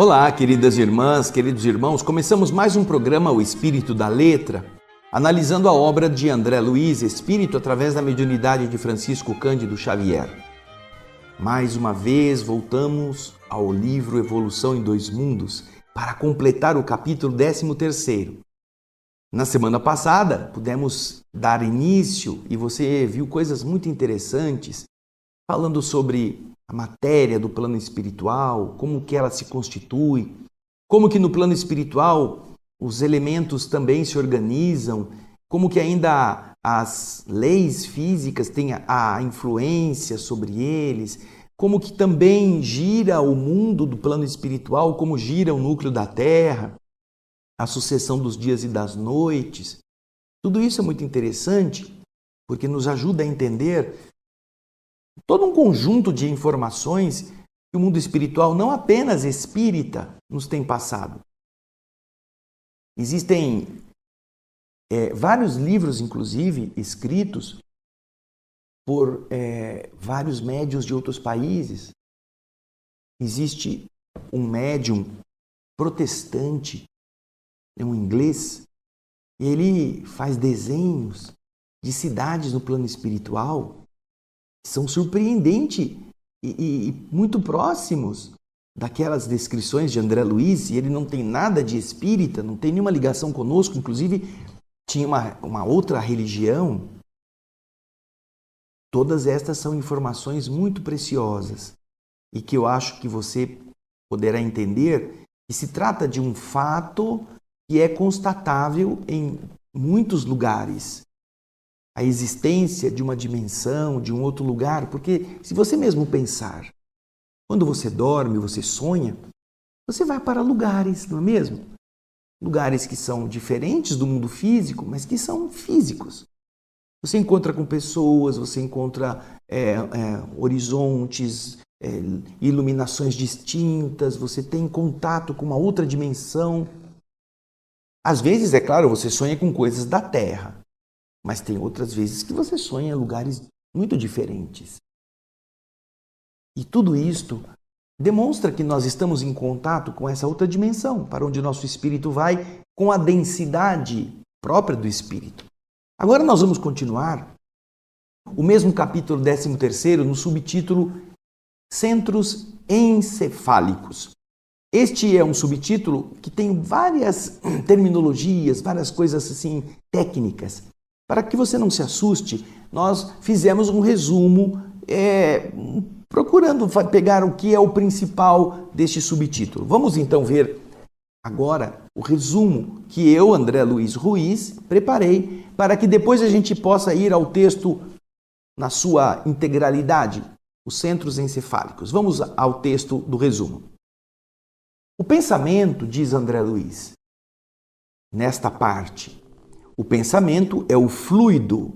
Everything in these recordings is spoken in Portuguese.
Olá, queridas irmãs, queridos irmãos. Começamos mais um programa, O Espírito da Letra, analisando a obra de André Luiz, Espírito através da mediunidade de Francisco Cândido Xavier. Mais uma vez voltamos ao livro Evolução em Dois Mundos para completar o capítulo 13º. Na semana passada pudemos dar início e você viu coisas muito interessantes falando sobre a matéria do plano espiritual, como que ela se constitui, como que no plano espiritual os elementos também se organizam, como que ainda as leis físicas têm a influência sobre eles, como que também gira o mundo do plano espiritual, como gira o núcleo da Terra, a sucessão dos dias e das noites. Tudo isso é muito interessante porque nos ajuda a entender todo um conjunto de informações que o mundo espiritual, não apenas espírita, nos tem passado. Existem vários livros, inclusive, escritos por vários médiuns de outros países. Existe um médium protestante, um inglês, e ele faz desenhos de cidades no plano espiritual que são surpreendentes e muito próximos daquelas descrições de André Luiz, e ele não tem nada de espírita, não tem nenhuma ligação conosco, inclusive tinha uma outra religião. Todas estas são informações muito preciosas e que eu acho que você poderá entender que se trata de um fato que é constatável em muitos lugares. A existência de uma dimensão, de um outro lugar, porque se você mesmo pensar, quando você dorme, você sonha, você vai para lugares, não é mesmo? Lugares que são diferentes do mundo físico, mas que são físicos. Você encontra com pessoas, você encontra horizontes, iluminações distintas, você tem contato com uma outra dimensão. Às vezes, é claro, você sonha com coisas da Terra, mas tem outras vezes que você sonha em lugares muito diferentes. E tudo isto demonstra que nós estamos em contato com essa outra dimensão, para onde nosso espírito vai, com a densidade própria do espírito. Agora nós vamos continuar o mesmo capítulo 13º, no subtítulo Centros Encefálicos. Este é um subtítulo que tem várias terminologias, várias coisas assim técnicas. Para que você não se assuste, nós fizemos um resumo procurando pegar o que é o principal deste subtítulo. Vamos então ver agora o resumo que eu, André Luiz Ruiz, preparei para que depois a gente possa ir ao texto na sua integralidade, os centros encefálicos. Vamos ao texto do resumo. O pensamento, diz André Luiz, nesta parte, o pensamento é o fluido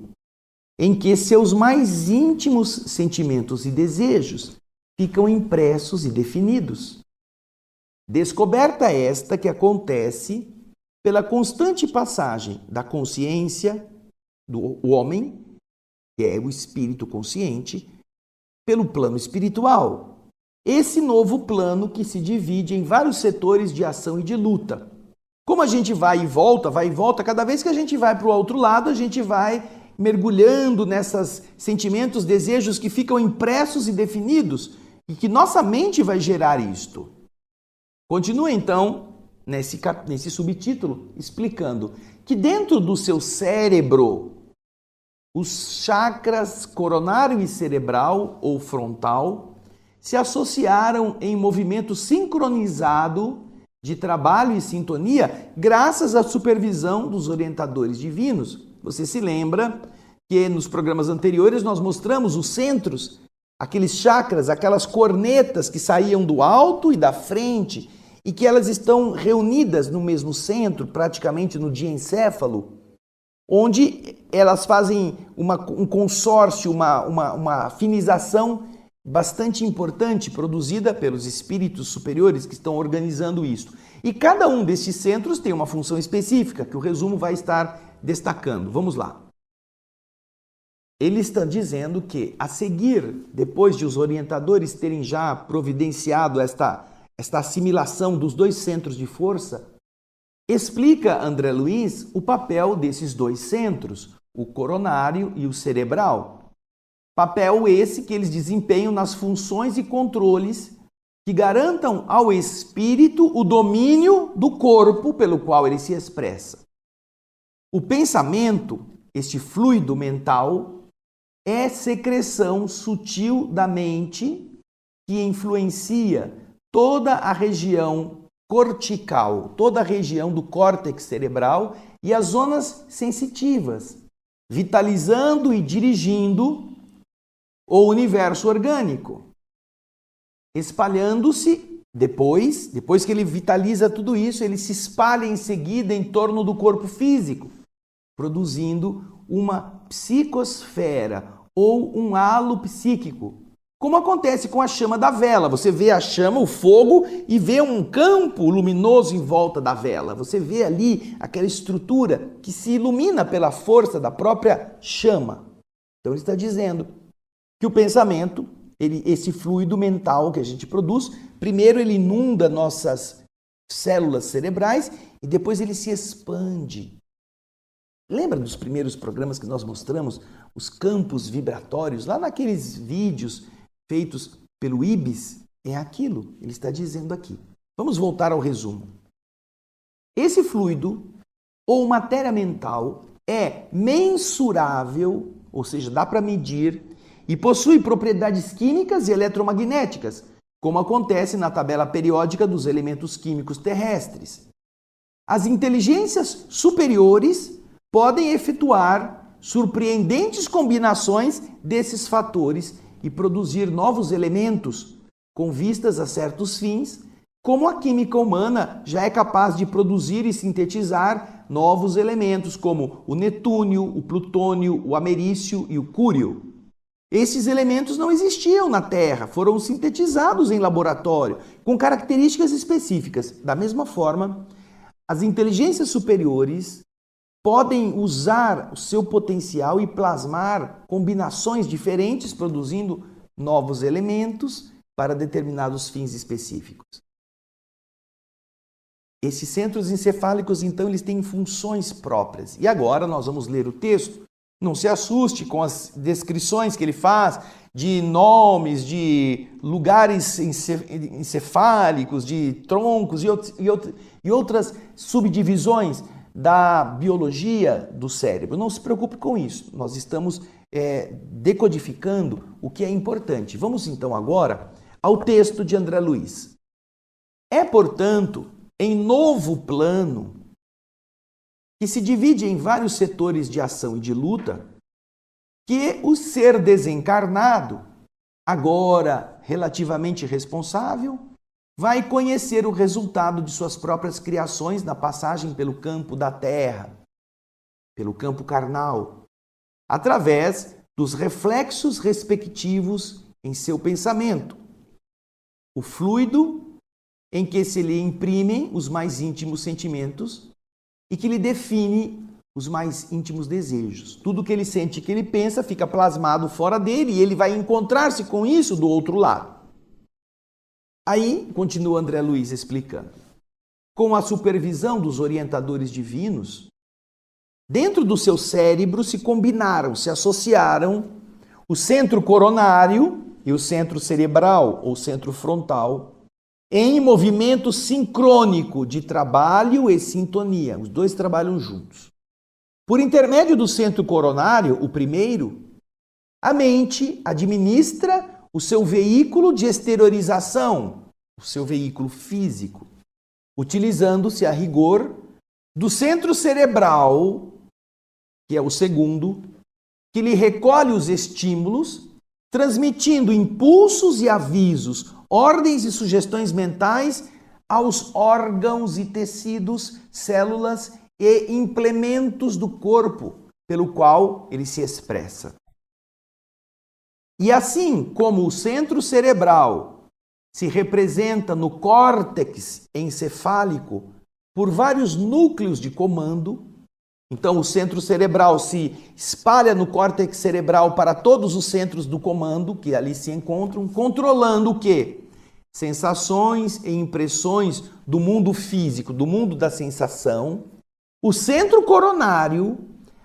em que seus mais íntimos sentimentos e desejos ficam impressos e definidos. Descoberta esta que acontece pela constante passagem da consciência do homem, que é o espírito consciente, pelo plano espiritual. Esse novo plano que se divide em vários setores de ação e de luta. Como a gente vai e volta, cada vez que a gente vai para o outro lado, a gente vai mergulhando nesses sentimentos, desejos que ficam impressos e definidos e que nossa mente vai gerar isto. Continua então nesse subtítulo explicando que dentro do seu cérebro, os chakras coronário e cerebral ou frontal se associaram em movimento sincronizado de trabalho e sintonia, graças à supervisão dos orientadores divinos. Você se lembra que nos programas anteriores nós mostramos os centros, aqueles chakras, aquelas cornetas que saíam do alto e da frente e que elas estão reunidas no mesmo centro, praticamente no diencéfalo, onde elas fazem um consórcio, uma afinização bastante importante, produzida pelos espíritos superiores que estão organizando isso. E cada um desses centros tem uma função específica, que o resumo vai estar destacando. Vamos lá. Ele está dizendo que, a seguir, depois de os orientadores terem já providenciado esta esta assimilação dos dois centros de força, explica André Luiz o papel desses dois centros, o coronário e o cerebral. Papel esse que eles desempenham nas funções e controles que garantam ao espírito o domínio do corpo pelo qual ele se expressa. O pensamento, este fluido mental, é secreção sutil da mente que influencia toda a região cortical, toda a região do córtex cerebral e as zonas sensitivas, vitalizando e dirigindo o universo orgânico, espalhando-se depois que ele vitaliza tudo isso, ele se espalha em seguida em torno do corpo físico, produzindo uma psicosfera ou um halo psíquico, como acontece com a chama da vela. Você vê a chama, o fogo, e vê um campo luminoso em volta da vela. Você vê ali aquela estrutura que se ilumina pela força da própria chama. Então ele está dizendo que o pensamento, esse fluido mental que a gente produz, primeiro ele inunda nossas células cerebrais e depois ele se expande. Lembra dos primeiros programas que nós mostramos os campos vibratórios, lá naqueles vídeos feitos pelo Ibis? É aquilo, ele está dizendo aqui. Vamos voltar ao resumo. Esse fluido ou matéria mental é mensurável, ou seja, dá para medir, e possui propriedades químicas e eletromagnéticas, como acontece na tabela periódica dos elementos químicos terrestres. As inteligências superiores podem efetuar surpreendentes combinações desses fatores e produzir novos elementos com vistas a certos fins, como a química humana já é capaz de produzir e sintetizar novos elementos como o netúnio, o plutônio, o americium e o cúrio. Esses elementos não existiam na Terra, foram sintetizados em laboratório, com características específicas. Da mesma forma, as inteligências superiores podem usar o seu potencial e plasmar combinações diferentes, produzindo novos elementos para determinados fins específicos. Esses centros encefálicos, então, eles têm funções próprias. E agora nós vamos ler o texto. Não se assuste com as descrições que ele faz de nomes, de lugares encefálicos, de troncos e outras subdivisões da biologia do cérebro. Não se preocupe com isso. Nós estamos decodificando o que é importante. Vamos então agora ao texto de André Luiz. É, portanto, em novo plano, que se divide em vários setores de ação e de luta, que o ser desencarnado, agora relativamente responsável, vai conhecer o resultado de suas próprias criações na passagem pelo campo da terra, pelo campo carnal, através dos reflexos respectivos em seu pensamento, o fluido em que se lhe imprimem os mais íntimos sentimentos e que lhe define os mais íntimos desejos. Tudo que ele sente e que ele pensa fica plasmado fora dele e ele vai encontrar-se com isso do outro lado. Aí, continua André Luiz explicando, com a supervisão dos orientadores divinos, dentro do seu cérebro se combinaram, se associaram o centro coronário e o centro cerebral, ou centro frontal, em movimento sincrônico de trabalho e sintonia. Os dois trabalham juntos. Por intermédio do centro coronário, o primeiro, a mente administra o seu veículo de exteriorização, o seu veículo físico, utilizando-se a rigor do centro cerebral, que é o segundo, que lhe recolhe os estímulos, transmitindo impulsos e avisos, ordens e sugestões mentais aos órgãos e tecidos, células e implementos do corpo pelo qual ele se expressa. E assim como o centro cerebral se representa no córtex encefálico por vários núcleos de comando, então o centro cerebral se espalha no córtex cerebral para todos os centros do comando que ali se encontram, controlando o quê? sensações e impressões do mundo físico, do mundo da sensação, o centro coronário,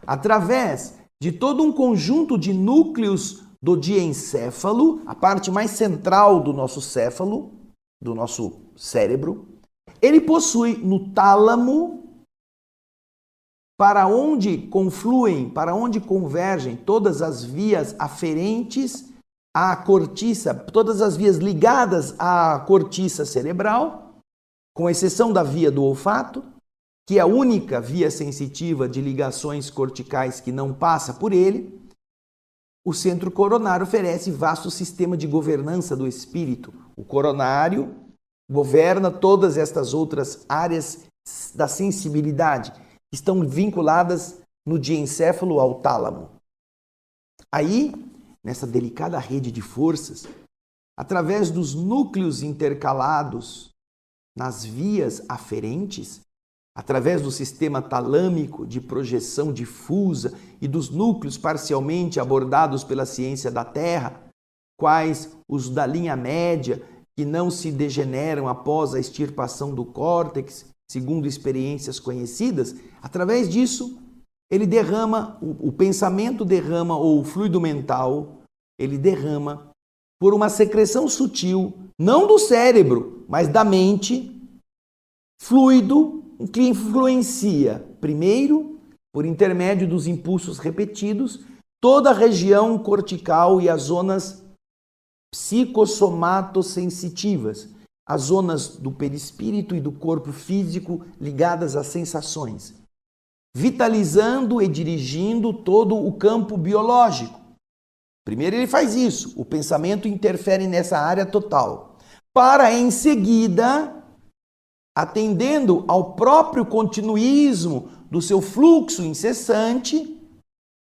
através de todo um conjunto de núcleos do diencéfalo, a parte mais central do nosso céfalo, do nosso cérebro, ele possui no tálamo, para onde confluem, para onde convergem todas as vias aferentes à cortiça, todas as vias ligadas à cortiça cerebral, com exceção da via do olfato, que é a única via sensitiva de ligações corticais que não passa por ele. O centro coronário oferece vasto sistema de governança do espírito. O coronário governa todas estas outras áreas da sensibilidade, que estão vinculadas no diencéfalo ao tálamo. Aí, nessa delicada rede de forças, através dos núcleos intercalados nas vias aferentes, através do sistema talâmico de projeção difusa e dos núcleos parcialmente abordados pela ciência da Terra, quais os da linha média, que não se degeneram após a extirpação do córtex, segundo experiências conhecidas, através disso, ele derrama, o pensamento derrama, ou o fluido mental, ele derrama por uma secreção sutil, não do cérebro, mas da mente, fluido que influencia, primeiro, por intermédio dos impulsos repetidos, toda a região cortical e as zonas psicosomatosensitivas, as zonas do perispírito e do corpo físico ligadas às sensações, vitalizando e dirigindo todo o campo biológico. Primeiro ele faz isso, o pensamento interfere nessa área total, para em seguida, atendendo ao próprio continuismo do seu fluxo incessante,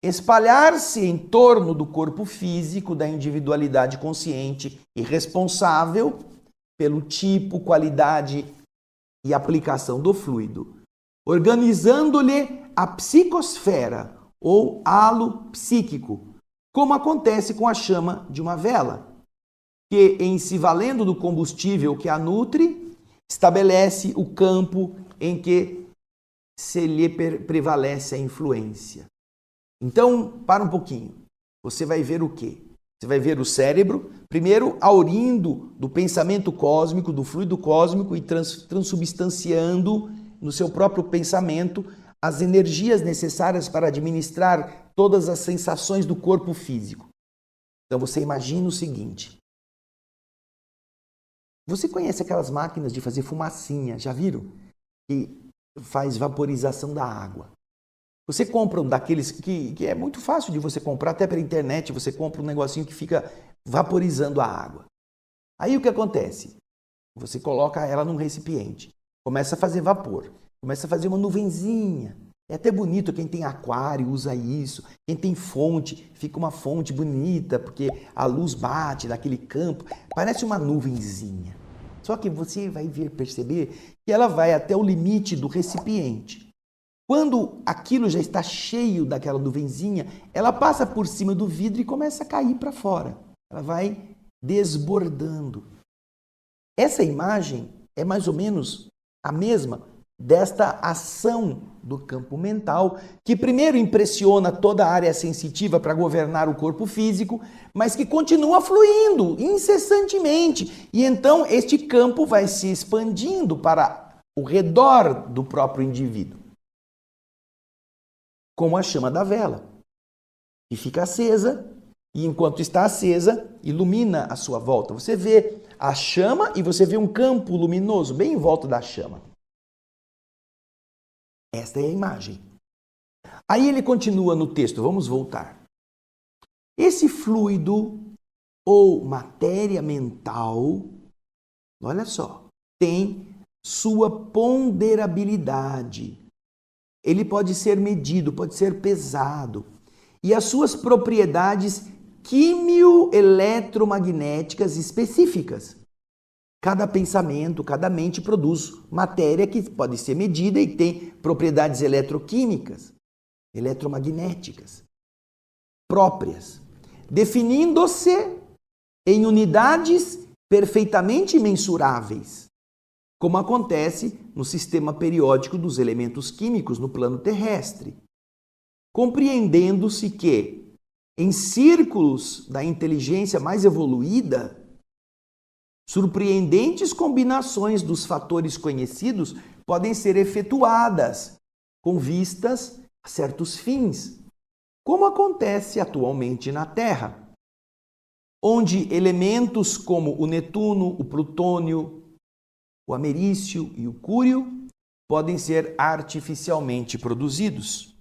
espalhar-se em torno do corpo físico da individualidade consciente e responsável pelo tipo, qualidade e aplicação do fluido, organizando-lhe a psicosfera ou halo psíquico, como acontece com a chama de uma vela, que, em se valendo do combustível que a nutre, estabelece o campo em que se lhe prevalece a influência. Então, para um pouquinho. Você vai ver o quê? Você vai ver o cérebro, primeiro aurindo do pensamento cósmico, do fluido cósmico e transubstanciando no seu próprio pensamento as energias necessárias para administrar todas as sensações do corpo físico. Então você imagina o seguinte. Você conhece aquelas máquinas de fazer fumacinha, já viram? Que faz vaporização da água. Você compra um daqueles que é muito fácil de você comprar, até pela internet, você compra um negocinho que fica vaporizando a água. Aí o que acontece? Você coloca ela num recipiente, começa a fazer vapor, começa a fazer uma nuvenzinha. É até bonito, quem tem aquário usa isso, quem tem fonte, fica uma fonte bonita, porque a luz bate naquele campo, parece uma nuvenzinha. Só que você vai perceber que ela vai até o limite do recipiente. Quando aquilo já está cheio daquela nuvenzinha, ela passa por cima do vidro e começa a cair para fora. Ela vai desbordando. Essa imagem é mais ou menos a mesma desta ação do campo mental, que primeiro impressiona toda a área sensitiva para governar o corpo físico, mas que continua fluindo incessantemente. E então este campo vai se expandindo para o redor do próprio indivíduo. Como a chama da vela, que fica acesa e enquanto está acesa, ilumina a sua volta. Você vê a chama e você vê um campo luminoso bem em volta da chama. Esta é a imagem. Aí ele continua no texto, vamos voltar. Esse fluido ou matéria mental, olha só, tem sua ponderabilidade. Ele pode ser medido, pode ser pesado. E as suas propriedades quimio-eletromagnéticas específicas. Cada pensamento, cada mente produz matéria que pode ser medida e tem propriedades eletroquímicas, eletromagnéticas próprias, definindo-se em unidades perfeitamente mensuráveis, como acontece no sistema periódico dos elementos químicos no plano terrestre, compreendendo-se que, em círculos da inteligência mais evoluída, surpreendentes combinações dos fatores conhecidos podem ser efetuadas com vistas a certos fins, como acontece atualmente na Terra, onde elementos como o Netuno, o Plutônio, o Americio e o Cúrio podem ser artificialmente produzidos.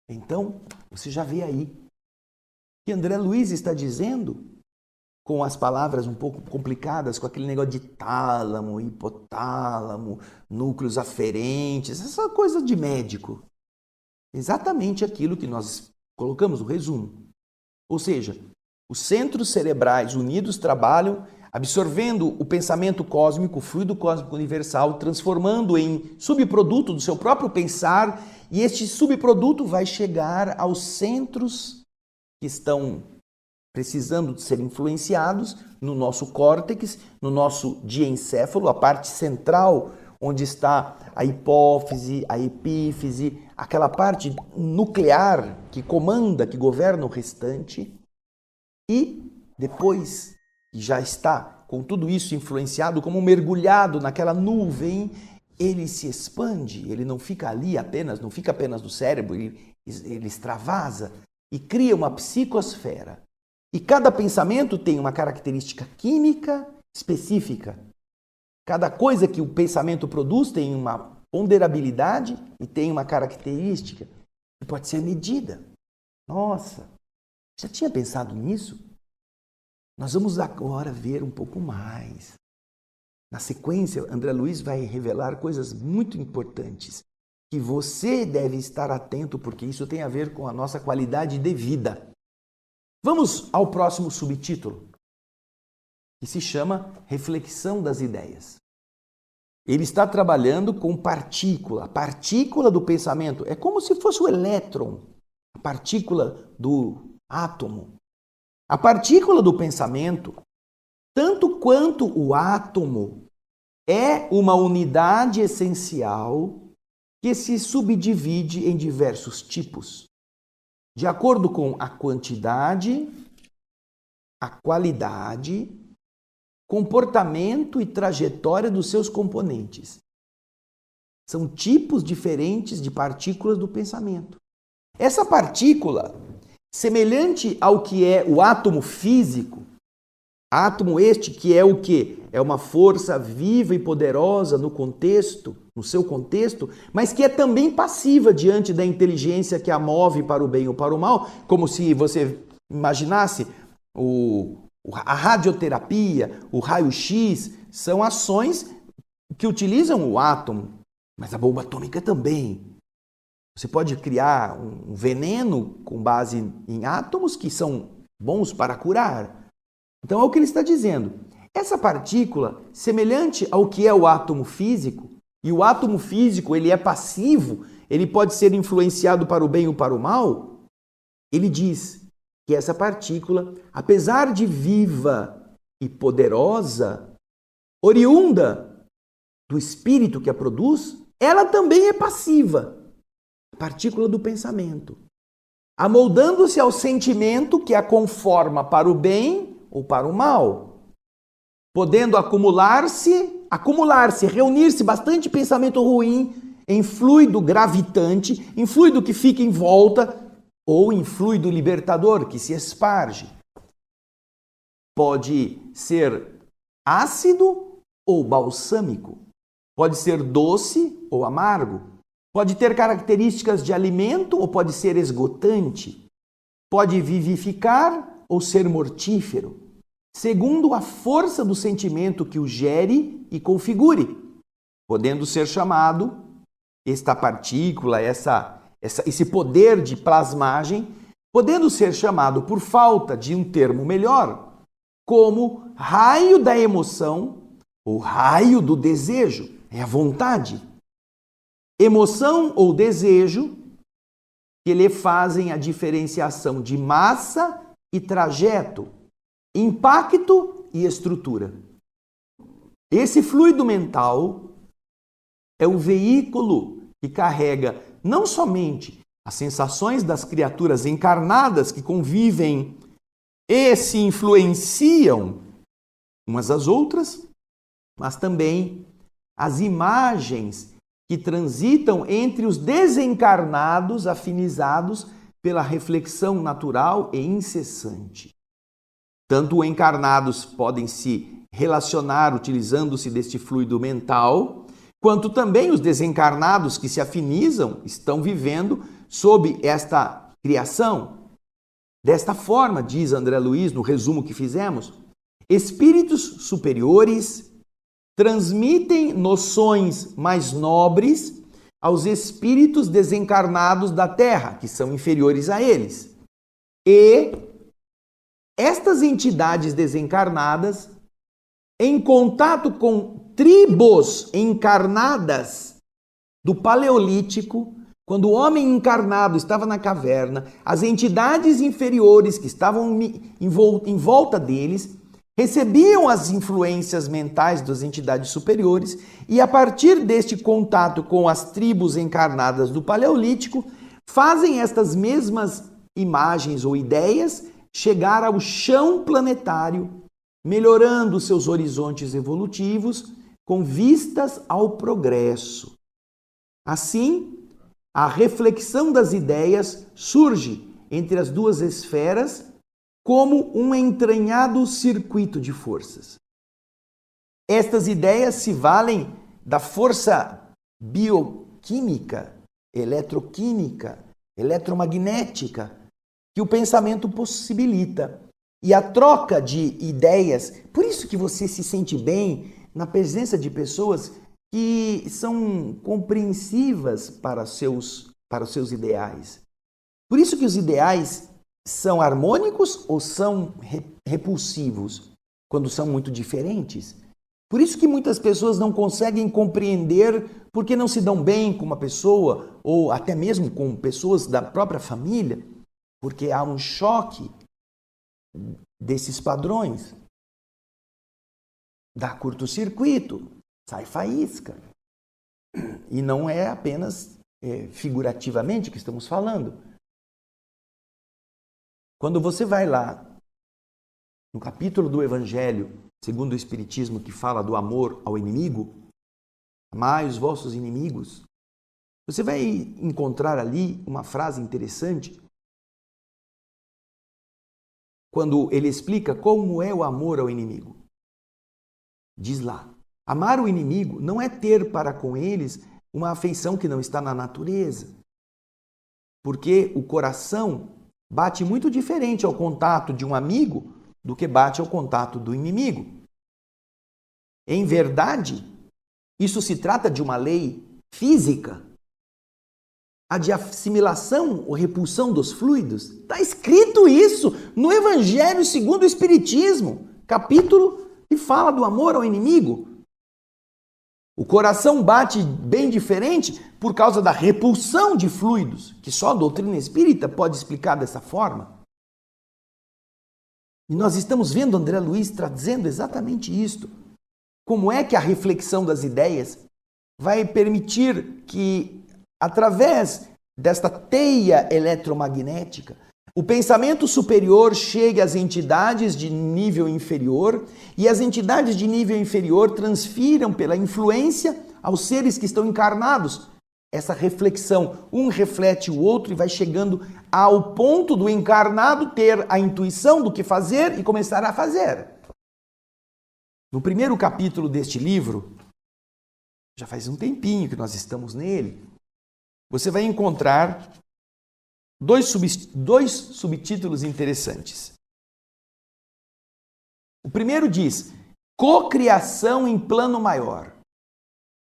Então, você já vê aí que André Luiz está dizendo, com as palavras um pouco complicadas, com aquele negócio de tálamo, hipotálamo, núcleos aferentes, essa coisa de médico. Exatamente aquilo que nós colocamos no resumo. Ou seja, os centros cerebrais unidos trabalham absorvendo o pensamento cósmico, o fluido cósmico universal, transformando em subproduto do seu próprio pensar, e este subproduto vai chegar aos centros que estão precisando de ser influenciados no nosso córtex, no nosso diencéfalo, a parte central, onde está a hipófise, a epífise, aquela parte nuclear que comanda, que governa o restante. E depois que já está com tudo isso influenciado, como mergulhado naquela nuvem, ele se expande, ele não fica ali apenas, não fica apenas no cérebro, ele extravasa e cria uma psicosfera. E cada pensamento tem uma característica química específica. Cada coisa que o pensamento produz tem uma ponderabilidade e tem uma característica que pode ser medida. Nossa, já tinha pensado nisso? Nós vamos agora ver um pouco mais. Na sequência, André Luiz vai revelar coisas muito importantes que você deve estar atento, porque isso tem a ver com a nossa qualidade de vida. Vamos ao próximo subtítulo, que se chama Reflexão das Ideias. Ele está trabalhando com partícula, a partícula do pensamento. É como se fosse o elétron, a partícula do átomo. A partícula do pensamento, tanto quanto o átomo, é uma unidade essencial que se subdivide em diversos tipos, de acordo com a quantidade, a qualidade, comportamento e trajetória dos seus componentes. São tipos diferentes de partículas do pensamento. Essa partícula, semelhante ao que é o átomo físico, átomo este que é o quê? É uma força viva e poderosa no contexto, no seu contexto, mas que é também passiva diante da inteligência que a move para o bem ou para o mal, como se você imaginasse a radioterapia, o raio-x, são ações que utilizam o átomo, mas a bomba atômica também. Você pode criar um veneno com base em átomos que são bons para curar. Então é o que ele está dizendo. Essa partícula, semelhante ao que é o átomo físico, e o átomo físico ele é passivo, ele pode ser influenciado para o bem ou para o mal, ele diz que essa partícula, apesar de viva e poderosa, oriunda do espírito que a produz, ela também é passiva, a partícula do pensamento, amoldando-se ao sentimento que a conforma para o bem ou para o mal, podendo acumular-se, reunir-se bastante pensamento ruim em fluido gravitante, em fluido que fica em volta, ou em fluido libertador, que se esparge. Pode ser ácido ou balsâmico, pode ser doce ou amargo, pode ter características de alimento ou pode ser esgotante, pode vivificar ou ser mortífero, segundo a força do sentimento que o gere e configure, podendo ser chamado, esta partícula, esse poder de plasmagem, podendo ser chamado, por falta de um termo melhor, como raio da emoção ou raio do desejo, é a vontade. Emoção ou desejo que lhe fazem a diferenciação de massa e trajeto, impacto e estrutura. Esse fluido mental é o veículo que carrega não somente as sensações das criaturas encarnadas que convivem e se influenciam umas às outras, mas também as imagens que transitam entre os desencarnados afinizados pela reflexão natural e incessante. Tanto encarnados podem se relacionar utilizando-se deste fluido mental, quanto também os desencarnados que se afinizam estão vivendo sob esta criação. Desta forma, diz André Luiz no resumo que fizemos, espíritos superiores transmitem noções mais nobres aos espíritos desencarnados da Terra, que são inferiores a eles. E estas entidades desencarnadas, em contato com tribos encarnadas do Paleolítico, quando o homem encarnado estava na caverna, as entidades inferiores que estavam em volta deles recebiam as influências mentais das entidades superiores e, a partir deste contato com as tribos encarnadas do Paleolítico, fazem estas mesmas imagens ou ideias chegar ao chão planetário, melhorando seus horizontes evolutivos com vistas ao progresso. Assim, a reflexão das ideias surge entre as duas esferas como um entranhado circuito de forças. Estas ideias se valem da força bioquímica, eletroquímica, eletromagnética que o pensamento possibilita. E a troca de ideias, por isso que você se sente bem na presença de pessoas que são compreensivas para os seus ideais. Por isso que os ideais são harmônicos ou são repulsivos quando são muito diferentes. Por isso que muitas pessoas não conseguem compreender porque não se dão bem com uma pessoa ou até mesmo com pessoas da própria família, porque há um choque desses padrões. Dá curto-circuito, sai faísca. E não é apenas figurativamente que estamos falando. Quando você vai lá no capítulo do Evangelho, segundo o Espiritismo, que fala do amor ao inimigo, amai os vossos inimigos, você vai encontrar ali uma frase interessante, quando ele explica como é o amor ao inimigo. Diz lá, amar o inimigo não é ter para com eles uma afeição que não está na natureza, porque o coração bate muito diferente ao contato de um amigo do que bate ao contato do inimigo. Em verdade, isso se trata de uma lei física, a de assimilação ou repulsão dos fluidos. Está escrito isso no Evangelho segundo o Espiritismo, capítulo que fala do amor ao inimigo. O coração bate bem diferente por causa da repulsão de fluidos, que só a doutrina espírita pode explicar dessa forma. E nós estamos vendo André Luiz trazendo exatamente isto. Como é que a reflexão das ideias vai permitir que, através desta teia eletromagnética, o pensamento superior chegue às entidades de nível inferior e as entidades de nível inferior transfiram pela influência aos seres que estão encarnados. Essa reflexão, um reflete o outro e vai chegando ao ponto do encarnado ter a intuição do que fazer e começar a fazer. No primeiro capítulo deste livro, já faz um tempinho que nós estamos nele, você vai encontrar dois subtítulos interessantes. O primeiro diz, cocriação em plano maior.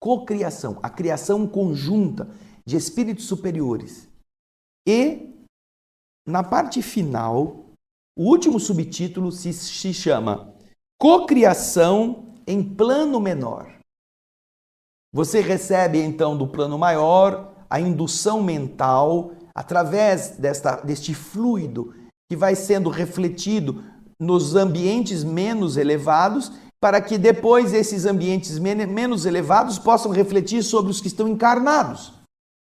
Cocriação, a criação conjunta de espíritos superiores. E, na parte final, o último subtítulo se chama cocriação em plano menor. Você recebe, então, do plano maior a indução mental através deste fluido que vai sendo refletido nos ambientes menos elevados, para que depois esses ambientes menos elevados possam refletir sobre os que estão encarnados.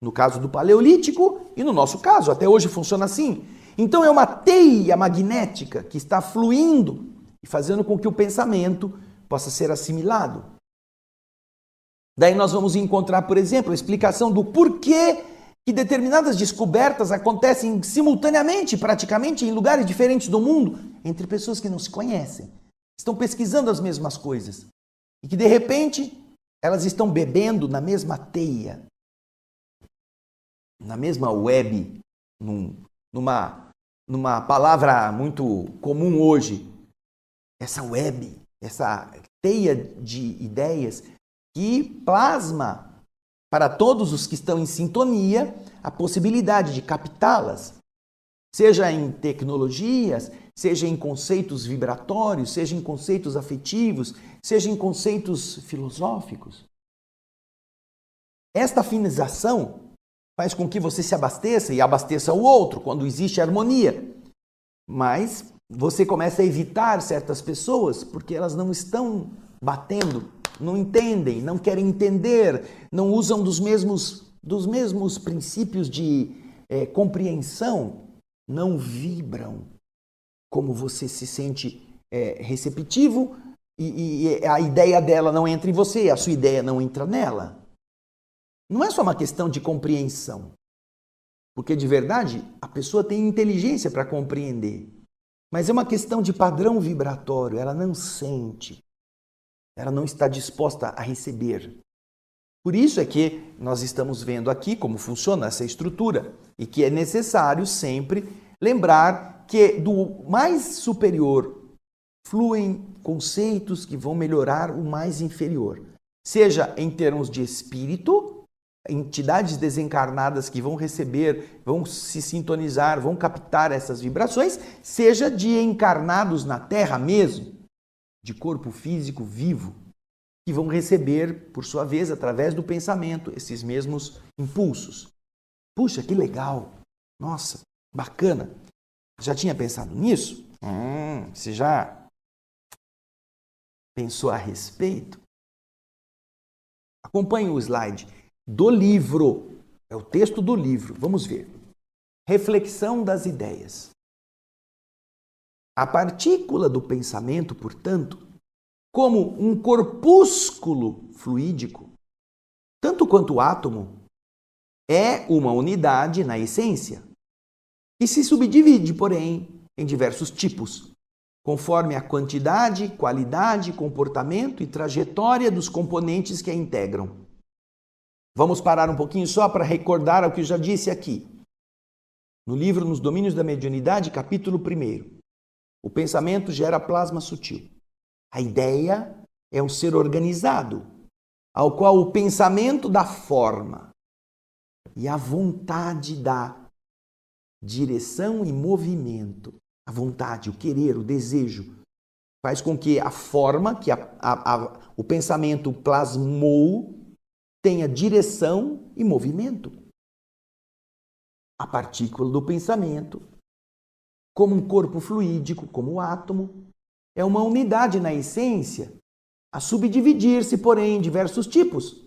No caso do Paleolítico e no nosso caso, até hoje funciona assim. Então é uma teia magnética que está fluindo e fazendo com que o pensamento possa ser assimilado. Daí nós vamos encontrar, por exemplo, a explicação do porquê que determinadas descobertas acontecem simultaneamente, praticamente em lugares diferentes do mundo, entre pessoas que não se conhecem, estão pesquisando as mesmas coisas e que de repente elas estão bebendo na mesma teia, na mesma web, numa palavra muito comum hoje, essa web, essa teia de ideias que plasma para todos os que estão em sintonia a possibilidade de captá-las, seja em tecnologias, seja em conceitos vibratórios, seja em conceitos afetivos, seja em conceitos filosóficos. Esta afinização faz com que você se abasteça e abasteça o outro quando existe harmonia. Mas você começa a evitar certas pessoas porque elas não estão batendo, não entendem, não querem entender, não usam dos mesmos princípios de compreensão, não vibram como você se sente receptivo e a ideia dela não entra em você, a sua ideia não entra nela. Não é só uma questão de compreensão, porque de verdade a pessoa tem inteligência para compreender, mas é uma questão de padrão vibratório, ela não sente, ela não está disposta a receber. Por isso é que nós estamos vendo aqui como funciona essa estrutura e que é necessário sempre lembrar que do mais superior fluem conceitos que vão melhorar o mais inferior, seja em termos de espírito, entidades desencarnadas que vão receber, vão se sintonizar, vão captar essas vibrações, seja de encarnados na Terra mesmo, de corpo físico vivo, que vão receber, por sua vez, através do pensamento, esses mesmos impulsos. Puxa, que legal! Nossa, bacana! Já tinha pensado nisso? Você já pensou a respeito? Acompanhe o slide do livro, é o texto do livro. Vamos ver. Reflexão das ideias. A partícula do pensamento, portanto, como um corpúsculo fluídico, tanto quanto o átomo, é uma unidade na essência e se subdivide, porém, em diversos tipos, conforme a quantidade, qualidade, comportamento e trajetória dos componentes que a integram. Vamos parar um pouquinho só para recordar o que eu já disse aqui. No livro Nos Domínios da Mediunidade, capítulo 1, o pensamento gera plasma sutil. A ideia é um ser organizado, ao qual o pensamento dá forma e a vontade dá direção e movimento. A vontade, o querer, o desejo, faz com que a forma que o pensamento plasmou tenha direção e movimento. A partícula do pensamento, como um corpo fluídico, como o átomo, é uma unidade na essência, a subdividir-se, porém, em diversos tipos,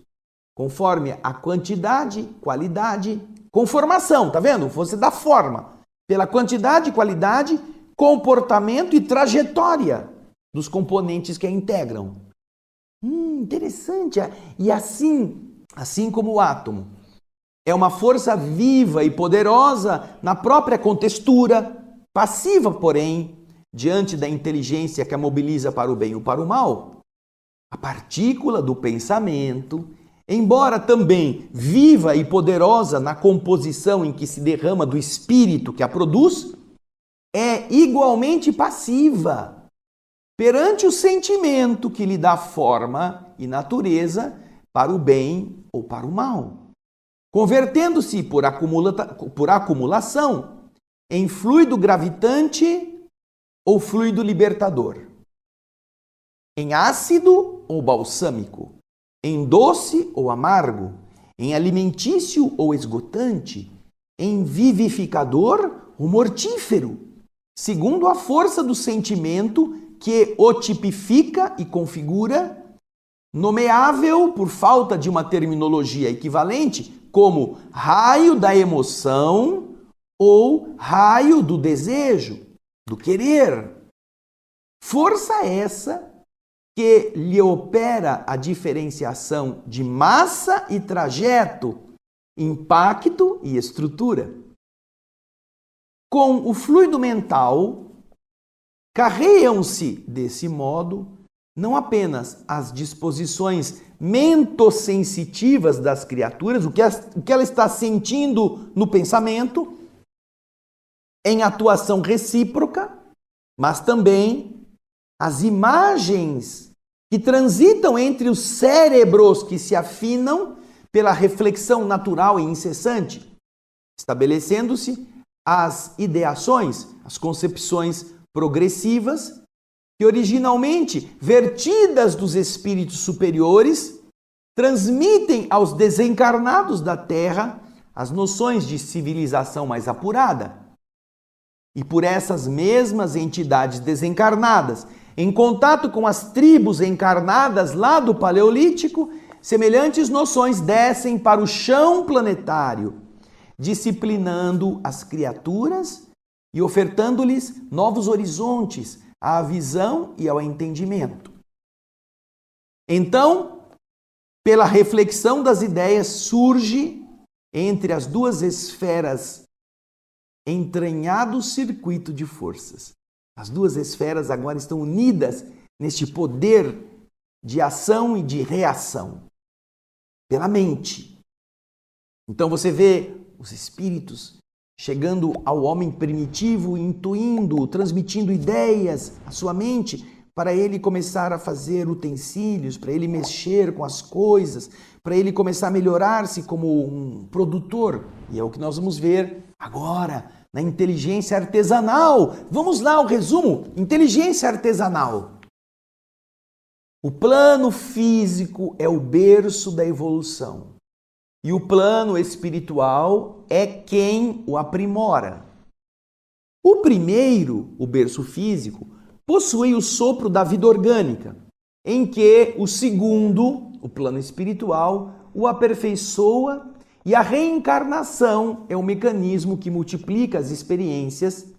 conforme a quantidade, qualidade, conformação, tá vendo? Você dá forma pela quantidade, qualidade, comportamento e trajetória dos componentes que a integram. Interessante. E assim como o átomo é uma força viva e poderosa na própria contextura, passiva, porém, diante da inteligência que a mobiliza para o bem ou para o mal, a partícula do pensamento, embora também viva e poderosa na composição em que se derrama do espírito que a produz, é igualmente passiva perante o sentimento que lhe dá forma e natureza para o bem ou para o mal, convertendo-se por acumulação em fluido gravitante ou fluido libertador, em ácido ou balsâmico, em doce ou amargo, em alimentício ou esgotante, em vivificador ou mortífero, segundo a força do sentimento que o tipifica e configura, nomeável por falta de uma terminologia equivalente, como raio da emoção ou raio do desejo, do querer. Força essa que lhe opera a diferenciação de massa e trajeto, impacto e estrutura. Com o fluido mental, carreiam-se desse modo não apenas as disposições mentosensitivas das criaturas, o que ela está sentindo no pensamento, em atuação recíproca, mas também as imagens que transitam entre os cérebros que se afinam pela reflexão natural e incessante, estabelecendo-se as ideações, as concepções progressivas, que originalmente, vertidas dos espíritos superiores, transmitem aos desencarnados da Terra as noções de civilização mais apurada. E por essas mesmas entidades desencarnadas, em contato com as tribos encarnadas lá do Paleolítico, semelhantes noções descem para o chão planetário, disciplinando as criaturas e ofertando-lhes novos horizontes à visão e ao entendimento. Então, pela reflexão das ideias, surge entre as duas esferas entranhado circuito de forças. As duas esferas agora estão unidas neste poder de ação e de reação pela mente. Então você vê os espíritos chegando ao homem primitivo, intuindo, transmitindo ideias à sua mente para ele começar a fazer utensílios, para ele mexer com as coisas, para ele começar a melhorar-se como um produtor. E é o que nós vamos ver agora na inteligência artesanal. Vamos lá ao resumo. Inteligência artesanal. O plano físico é o berço da evolução. E o plano espiritual é quem o aprimora. O primeiro, o berço físico, possui o sopro da vida orgânica, em que o segundo, o plano espiritual, o aperfeiçoa, e a reencarnação é o mecanismo que multiplica as experiências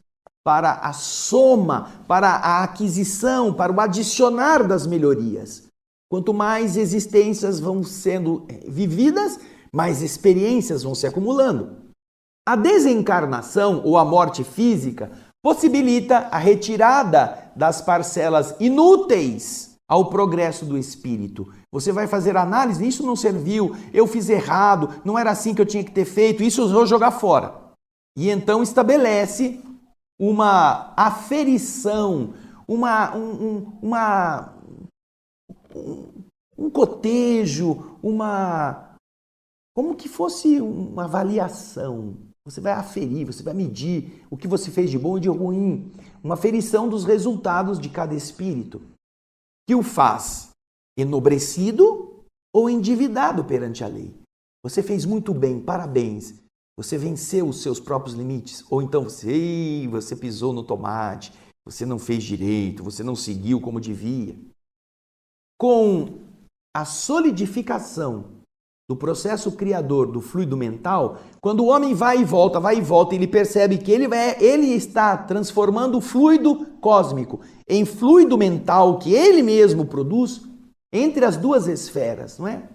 para a soma, para a aquisição, para o adicionar das melhorias. Quanto mais existências vão sendo vividas, mais experiências vão se acumulando. A desencarnação ou a morte física possibilita a retirada das parcelas inúteis ao progresso do espírito. Você vai fazer análise, isso não serviu, eu fiz errado, não era assim que eu tinha que ter feito, isso eu vou jogar fora. E então estabelece uma aferição, um cotejo, como que fosse uma avaliação. Você vai aferir, você vai medir o que você fez de bom e de ruim. Uma aferição dos resultados de cada espírito, que o faz enobrecido ou endividado perante a lei. Você fez muito bem, parabéns. Você venceu os seus próprios limites. Ou então você pisou no tomate, você não fez direito, você não seguiu como devia. Com a solidificação do processo criador do fluido mental, quando o homem vai e volta, ele percebe que ele está transformando o fluido cósmico em fluido mental que ele mesmo produz entre as duas esferas, não é?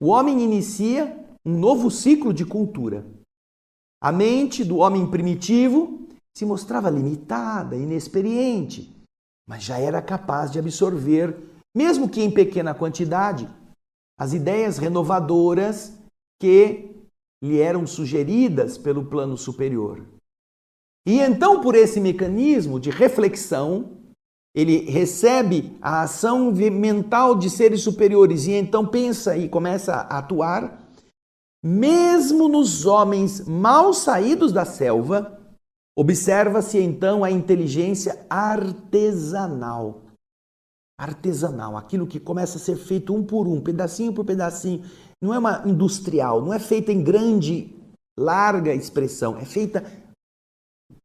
O homem inicia um novo ciclo de cultura. A mente do homem primitivo se mostrava limitada, inexperiente, mas já era capaz de absorver, mesmo que em pequena quantidade, as ideias renovadoras que lhe eram sugeridas pelo plano superior. E então, por esse mecanismo de reflexão, ele recebe a ação mental de seres superiores e então pensa e começa a atuar. Mesmo nos homens mal saídos da selva, observa-se então a inteligência artesanal. Artesanal, aquilo que começa a ser feito um por um, pedacinho por pedacinho. Não é uma industrial, não é feita em grande, larga expressão. É feita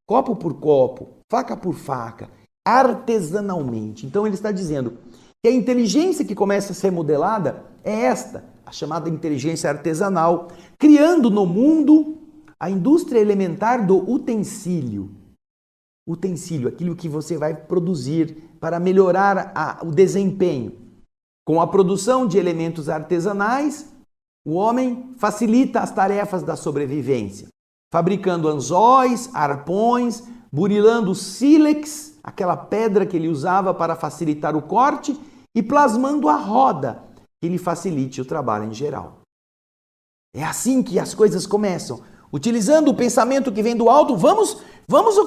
copo por copo, faca por faca, artesanalmente. Então ele está dizendo que a inteligência que começa a ser modelada é esta, a chamada inteligência artesanal, criando no mundo a indústria elementar do utensílio. Utensílio, aquilo que você vai produzir para melhorar o desempenho. Com a produção de elementos artesanais, o homem facilita as tarefas da sobrevivência, fabricando anzóis, arpões, burilando sílex, aquela pedra que ele usava para facilitar o corte, e plasmando a roda, que lhe facilite o trabalho em geral. É assim que as coisas começam. Utilizando o pensamento que vem do alto, vamos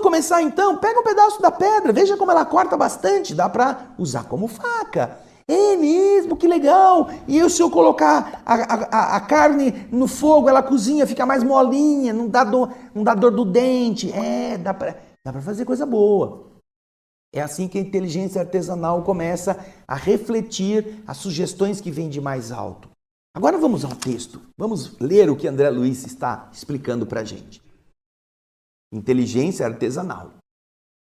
começar então. Pega um pedaço da pedra, veja como ela corta bastante, dá para usar como faca. É mesmo, que legal! E se eu colocar a carne no fogo, ela cozinha, fica mais molinha, não dá dor do dente. Dá para fazer coisa boa. É assim que a inteligência artesanal começa a refletir as sugestões que vêm de mais alto. Agora vamos ao texto. Vamos ler o que André Luiz está explicando para a gente. Inteligência artesanal.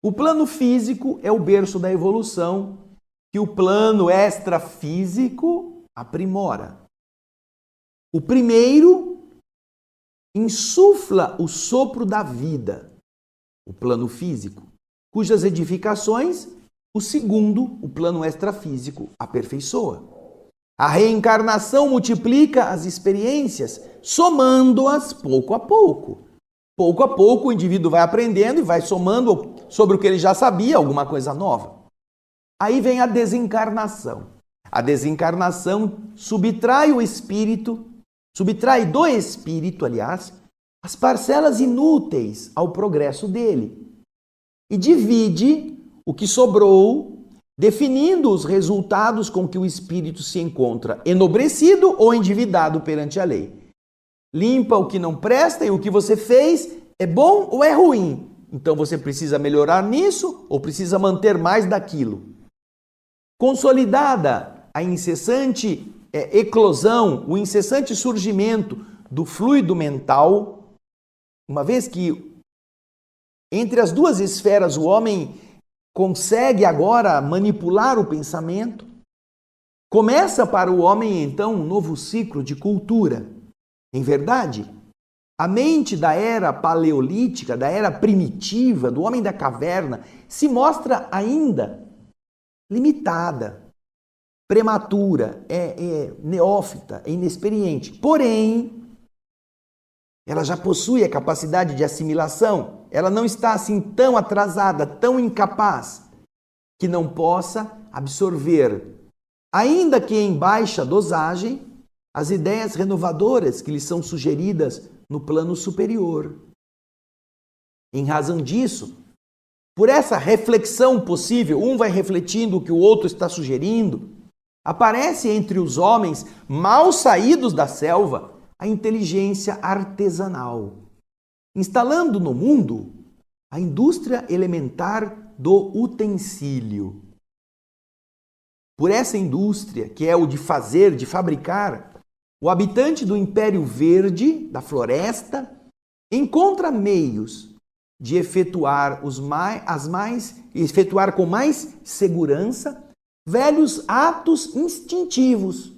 O plano físico é o berço da evolução que o plano extrafísico aprimora. O primeiro insufla o sopro da vida, o plano físico, cujas edificações o segundo, o plano extrafísico, aperfeiçoa. A reencarnação multiplica as experiências, somando-as pouco a pouco. Pouco a pouco o indivíduo vai aprendendo e vai somando sobre o que ele já sabia, alguma coisa nova. Aí vem a desencarnação. A desencarnação subtrai do espírito, as parcelas inúteis ao progresso dele e divide o que sobrou, definindo os resultados com que o espírito se encontra enobrecido ou endividado perante a lei. Limpa o que não presta e o que você fez é bom ou é ruim. Então você precisa melhorar nisso ou precisa manter mais daquilo. Consolidada a incessante eclosão, o incessante surgimento do fluido mental, uma vez que entre as duas esferas o homem consegue agora manipular o pensamento, começa para o homem então um novo ciclo de cultura. Em verdade, a mente da era paleolítica, da era primitiva, do homem da caverna, se mostra ainda limitada, prematura, neófita, inexperiente. Porém, ela já possui a capacidade de assimilação. Ela não está assim tão atrasada, tão incapaz, que não possa absorver, ainda que em baixa dosagem, as ideias renovadoras que lhe são sugeridas no plano superior. Em razão disso, por essa reflexão possível, um vai refletindo o que o outro está sugerindo, aparece entre os homens mal saídos da selva a inteligência artesanal, instalando no mundo a indústria elementar do utensílio. Por essa indústria, que é o de fazer, de fabricar, o habitante do Império Verde, da floresta, encontra meios de efetuar com mais segurança velhos atos instintivos.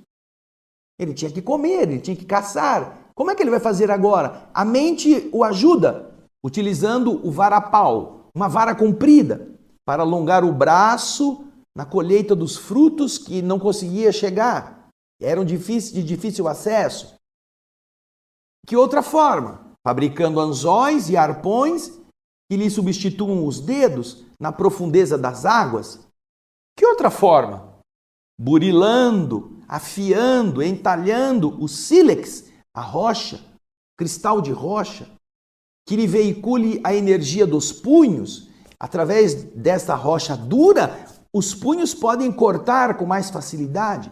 Ele tinha que comer, ele tinha que caçar. Como é que ele vai fazer agora? A mente o ajuda, utilizando o varapau, uma vara comprida, para alongar o braço na colheita dos frutos que não conseguia chegar, eram de difícil acesso. Que outra forma? Fabricando anzóis e arpões que lhe substituam os dedos na profundeza das águas. Que outra forma? Burilando, afiando, entalhando o sílex, a rocha, cristal de rocha, que lhe veicule a energia dos punhos. Através dessa rocha dura, os punhos podem cortar com mais facilidade.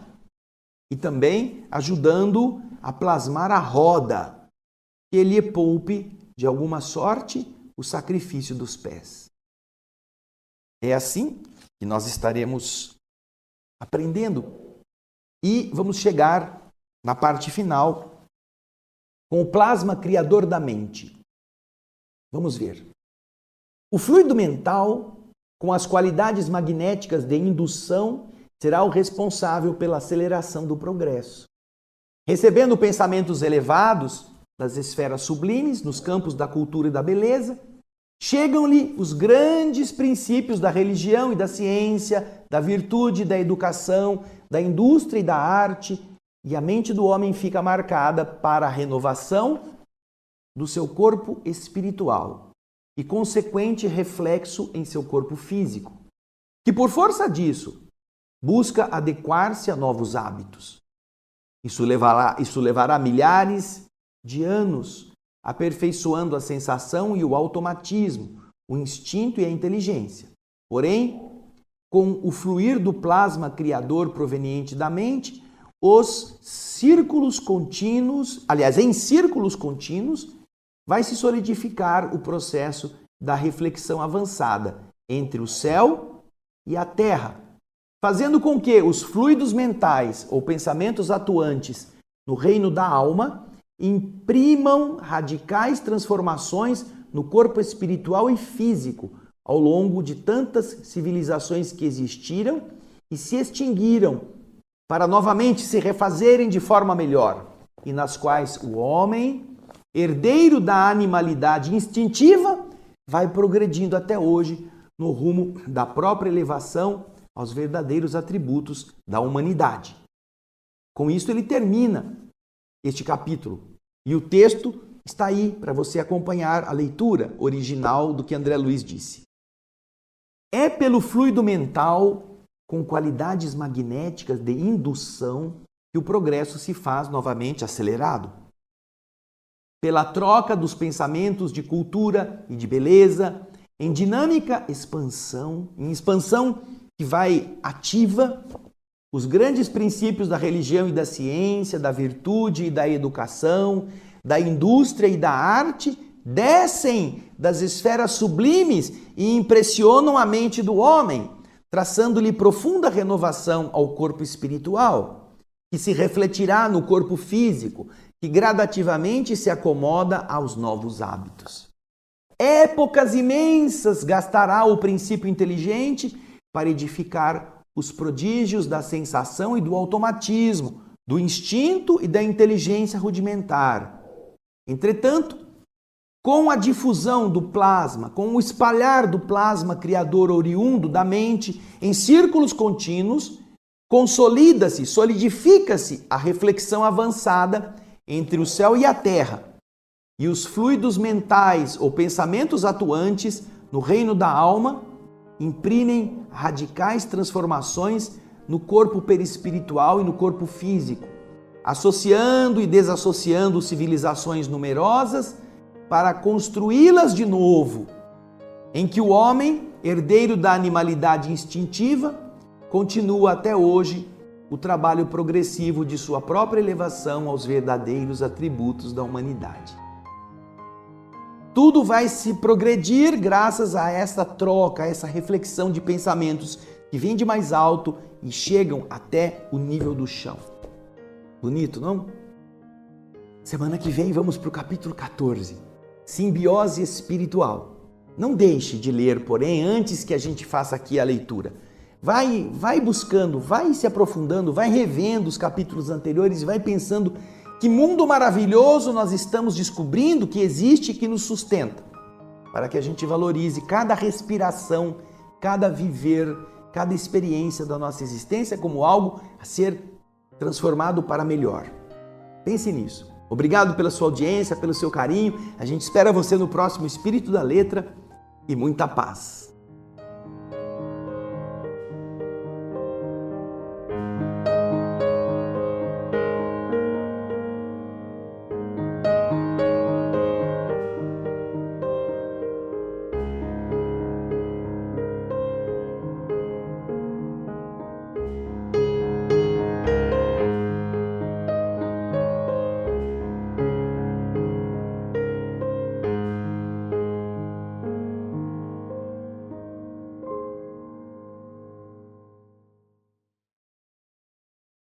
E também ajudando a plasmar a roda, que lhe poupe, de alguma sorte, o sacrifício dos pés. É assim que nós estaremos aprendendo e vamos chegar na parte final com o plasma criador da mente. Vamos ver. O fluido mental, com as qualidades magnéticas de indução, será o responsável pela aceleração do progresso. Recebendo pensamentos elevados das esferas sublimes, nos campos da cultura e da beleza, chegam-lhe os grandes princípios da religião e da ciência, da virtude, da educação, da indústria e da arte, e a mente do homem fica marcada para a renovação do seu corpo espiritual e consequente reflexo em seu corpo físico, que por força disso busca adequar-se a novos hábitos. Isso levará milhares de anos, aperfeiçoando a sensação e o automatismo, o instinto e a inteligência. Porém, com o fluir do plasma criador proveniente da mente, em círculos contínuos, vai se solidificar o processo da reflexão avançada entre o céu e a terra, fazendo com que os fluidos mentais ou pensamentos atuantes no reino da alma imprimam radicais transformações no corpo espiritual e físico ao longo de tantas civilizações que existiram e se extinguiram para novamente se refazerem de forma melhor, e nas quais o homem, herdeiro da animalidade instintiva, vai progredindo até hoje no rumo da própria elevação aos verdadeiros atributos da humanidade. Com isso ele termina este capítulo. E o texto está aí para você acompanhar a leitura original do que André Luiz disse. É pelo fluido mental, com qualidades magnéticas de indução, que o progresso se faz novamente acelerado. Pela troca dos pensamentos de cultura e de beleza, em dinâmica expansão, que vai ativa os grandes princípios da religião e da ciência, da virtude e da educação, da indústria e da arte, descem das esferas sublimes e impressionam a mente do homem, traçando-lhe profunda renovação ao corpo espiritual, que se refletirá no corpo físico, que gradativamente se acomoda aos novos hábitos. Épocas imensas gastará o princípio inteligente para edificar os prodígios da sensação e do automatismo, do instinto e da inteligência rudimentar. Entretanto, com a difusão do plasma, com o espalhar do plasma criador oriundo da mente em círculos contínuos, consolida-se, solidifica-se a reflexão avançada entre o céu e a terra, e os fluidos mentais ou pensamentos atuantes no reino da alma imprimem radicais transformações no corpo perispiritual e no corpo físico, associando e desassociando civilizações numerosas para construí-las de novo, em que o homem, herdeiro da animalidade instintiva, continua até hoje o trabalho progressivo de sua própria elevação aos verdadeiros atributos da humanidade. Tudo vai se progredir graças a essa troca, a essa reflexão de pensamentos que vêm de mais alto e chegam até o nível do chão. Bonito, não? Semana que vem vamos para o capítulo 14. Simbiose espiritual. Não deixe de ler, porém, antes que a gente faça aqui a leitura. Vai buscando, vai se aprofundando, vai revendo os capítulos anteriores e vai pensando que mundo maravilhoso nós estamos descobrindo que existe e que nos sustenta, para que a gente valorize cada respiração, cada viver, cada experiência da nossa existência como algo a ser transformado para melhor. Pense nisso. Obrigado pela sua audiência, pelo seu carinho. A gente espera você no próximo Espírito da Letra e muita paz.